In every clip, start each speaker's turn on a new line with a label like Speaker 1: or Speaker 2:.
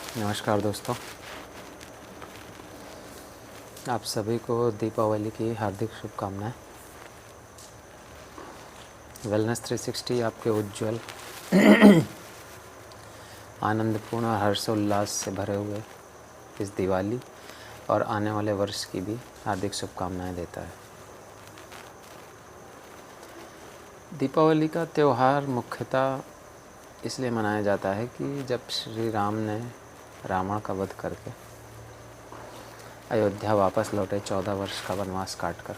Speaker 1: नमस्कार दोस्तों, आप सभी को दीपावली की हार्दिक शुभकामनाएं। वेलनेस 360 आपके उज्जवल आनंदपूर्ण और हर्षोल्लास से भरे हुए इस दिवाली और आने वाले वर्ष की भी हार्दिक शुभकामनाएं देता है। दीपावली का त्यौहार मुख्यतः इसलिए मनाया जाता है कि जब श्री राम ने रावण का वध करके अयोध्या वापस लौटे 14 वर्ष का वनवास काटकर,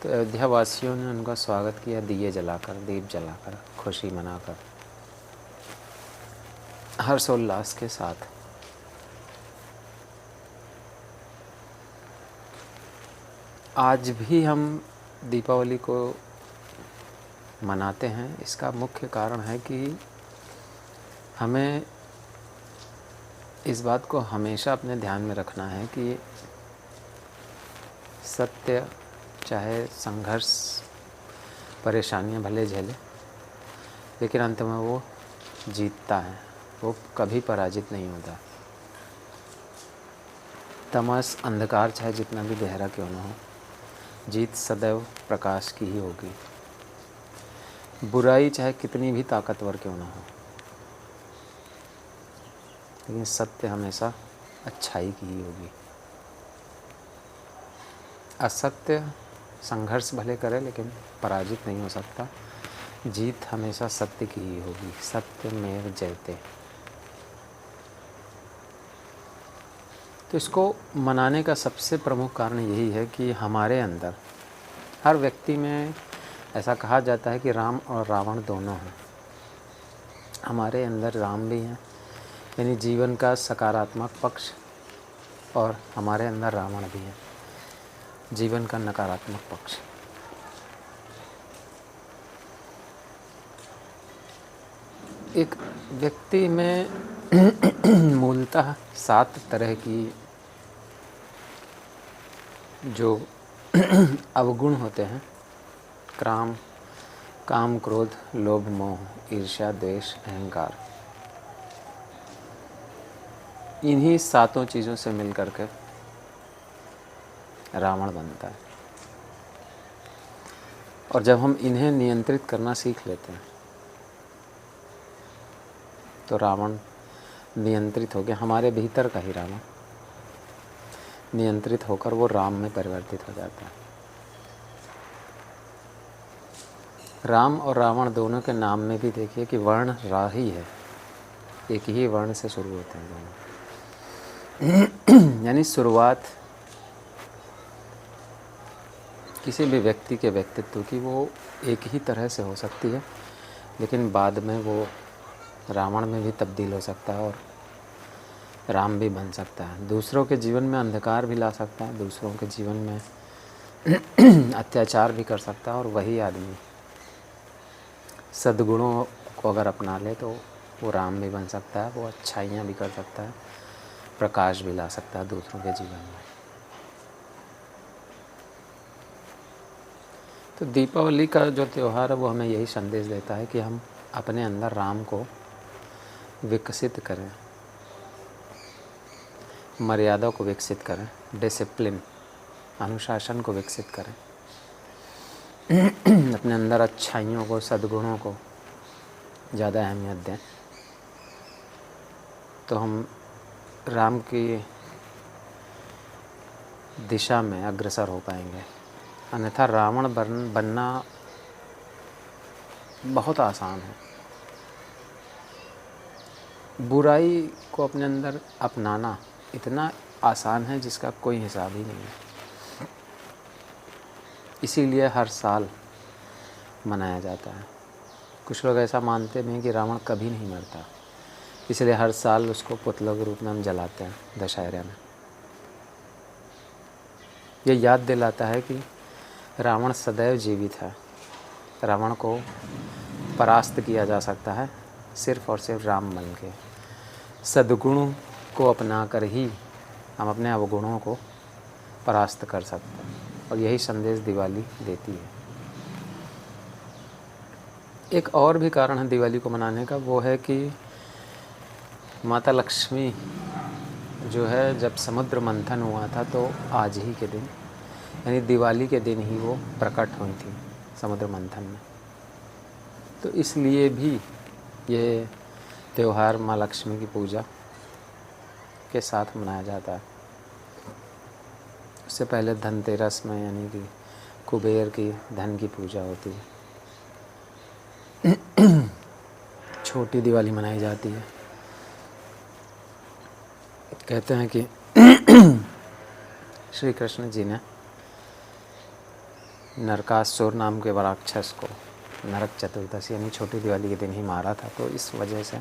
Speaker 1: तो अयोध्या वासियों ने उनका स्वागत किया दिए जलाकर, दीप जलाकर, खुशी मनाकर, हर्षोल्लास के साथ। आज भी हम दीपावली को मनाते हैं। इसका मुख्य कारण है कि हमें इस बात को हमेशा अपने ध्यान में रखना है कि सत्य चाहे संघर्ष, परेशानियां भले झेले, लेकिन अंत में वो जीतता है, वो कभी पराजित नहीं होता। तमस, अंधकार चाहे जितना भी गहरा क्यों न हो, जीत सदैव प्रकाश की ही होगी। बुराई चाहे कितनी भी ताकतवर क्यों न हो, लेकिन सत्य हमेशा अच्छाई की ही होगी। असत्य संघर्ष भले करे लेकिन पराजित नहीं हो सकता। जीत हमेशा सत्य की ही होगी। सत्य मेव जयते। तो इसको मनाने का सबसे प्रमुख कारण यही है कि हमारे अंदर, हर व्यक्ति में, ऐसा कहा जाता है कि राम और रावण दोनों हैं। हमारे अंदर राम भी हैं, यानी जीवन का सकारात्मक पक्ष, और हमारे अंदर रावण भी है, जीवन का नकारात्मक पक्ष। एक व्यक्ति में मूलतः 7 तरह की जो अवगुण होते हैं, काम, क्रोध, लोभ, मोह, ईर्ष्या, द्वेष, अहंकार, इन्हीं 7 चीज़ों से मिलकर के रावण बनता है। और जब हम इन्हें नियंत्रित करना सीख लेते हैं तो रावण नियंत्रित हो गया। हमारे भीतर का ही रावण नियंत्रित होकर वो राम में परिवर्तित हो जाता है। राम और रावण दोनों के नाम में भी देखिए कि वर्ण रा ही है, एक ही वर्ण से शुरू होते हैं दोनों। यानी शुरुआत किसी भी व्यक्ति के व्यक्तित्व की वो एक ही तरह से हो सकती है, लेकिन बाद में वो रावण में भी तब्दील हो सकता है और राम भी बन सकता है। दूसरों के जीवन में अंधकार भी ला सकता है, दूसरों के जीवन में अत्याचार भी कर सकता है, और वही आदमी सद्गुणों को अगर अपना ले तो वो राम भी बन सकता है, वो अच्छाइयाँ भी कर सकता है, प्रकाश भी ला सकता है दूसरों के जीवन में। तो दीपावली का जो त्यौहार है वो हमें यही संदेश देता है कि हम अपने अंदर राम को विकसित करें, मर्यादा को विकसित करें, डिसिप्लिन, अनुशासन को विकसित करें, अपने अंदर अच्छाइयों को, सद्गुणों को ज़्यादा अहमियत दें, तो हम राम की दिशा में अग्रसर हो पाएंगे। अन्यथा रावण बनना बहुत आसान है। बुराई को अपने अंदर अपनाना इतना आसान है जिसका कोई हिसाब ही नहीं है। इसीलिए हर साल मनाया जाता है। कुछ लोग ऐसा मानते भी हैं कि रावण कभी नहीं मरता, इसलिए हर साल उसको पुतलों के रूप में हम जलाते हैं दशहरे में। ये याद दिलाता है कि रावण सदैव जीवित है। रावण को परास्त किया जा सकता है सिर्फ़ और सिर्फ राम बन के। सद्गुण को अपना कर ही हम अपने अवगुणों को परास्त कर सकते हैं, और यही संदेश दिवाली देती है। एक और भी कारण है दिवाली को मनाने का, वो है कि माता लक्ष्मी जो है जब समुद्र मंथन हुआ था तो आज ही के दिन यानी दिवाली के दिन ही वो प्रकट हुई थी समुद्र मंथन में। तो इसलिए भी ये त्यौहार माँ लक्ष्मी की पूजा के साथ मनाया जाता है। उससे पहले धनतेरस में यानी कि कुबेर की धन की पूजा होती है। छोटी दिवाली मनाई जाती है। कहते हैं कि श्री कृष्ण जी ने नरकासुर नाम के राक्षस को नरक चतुर्दशी यानी छोटी दिवाली के दिन ही मारा था। तो इस वजह से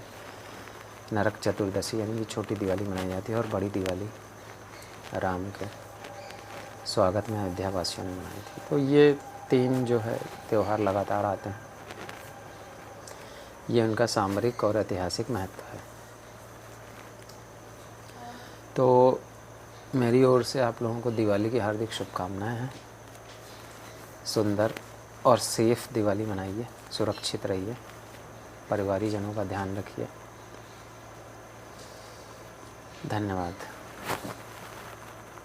Speaker 1: नरक चतुर्दशी यानी छोटी दिवाली मनाई जाती है और बड़ी दिवाली राम के स्वागत में अयोध्या वासियों ने मनाई थी। तो ये 3 जो है त्यौहार लगातार आते हैं। ये उनका सामरिक और ऐतिहासिक महत्व है। तो मेरी ओर से आप लोगों को दिवाली की हार्दिक शुभकामनाएं हैं। सुंदर और सेफ दिवाली मनाइए, सुरक्षित रहिए, परिवारीजनों का ध्यान रखिए। धन्यवाद।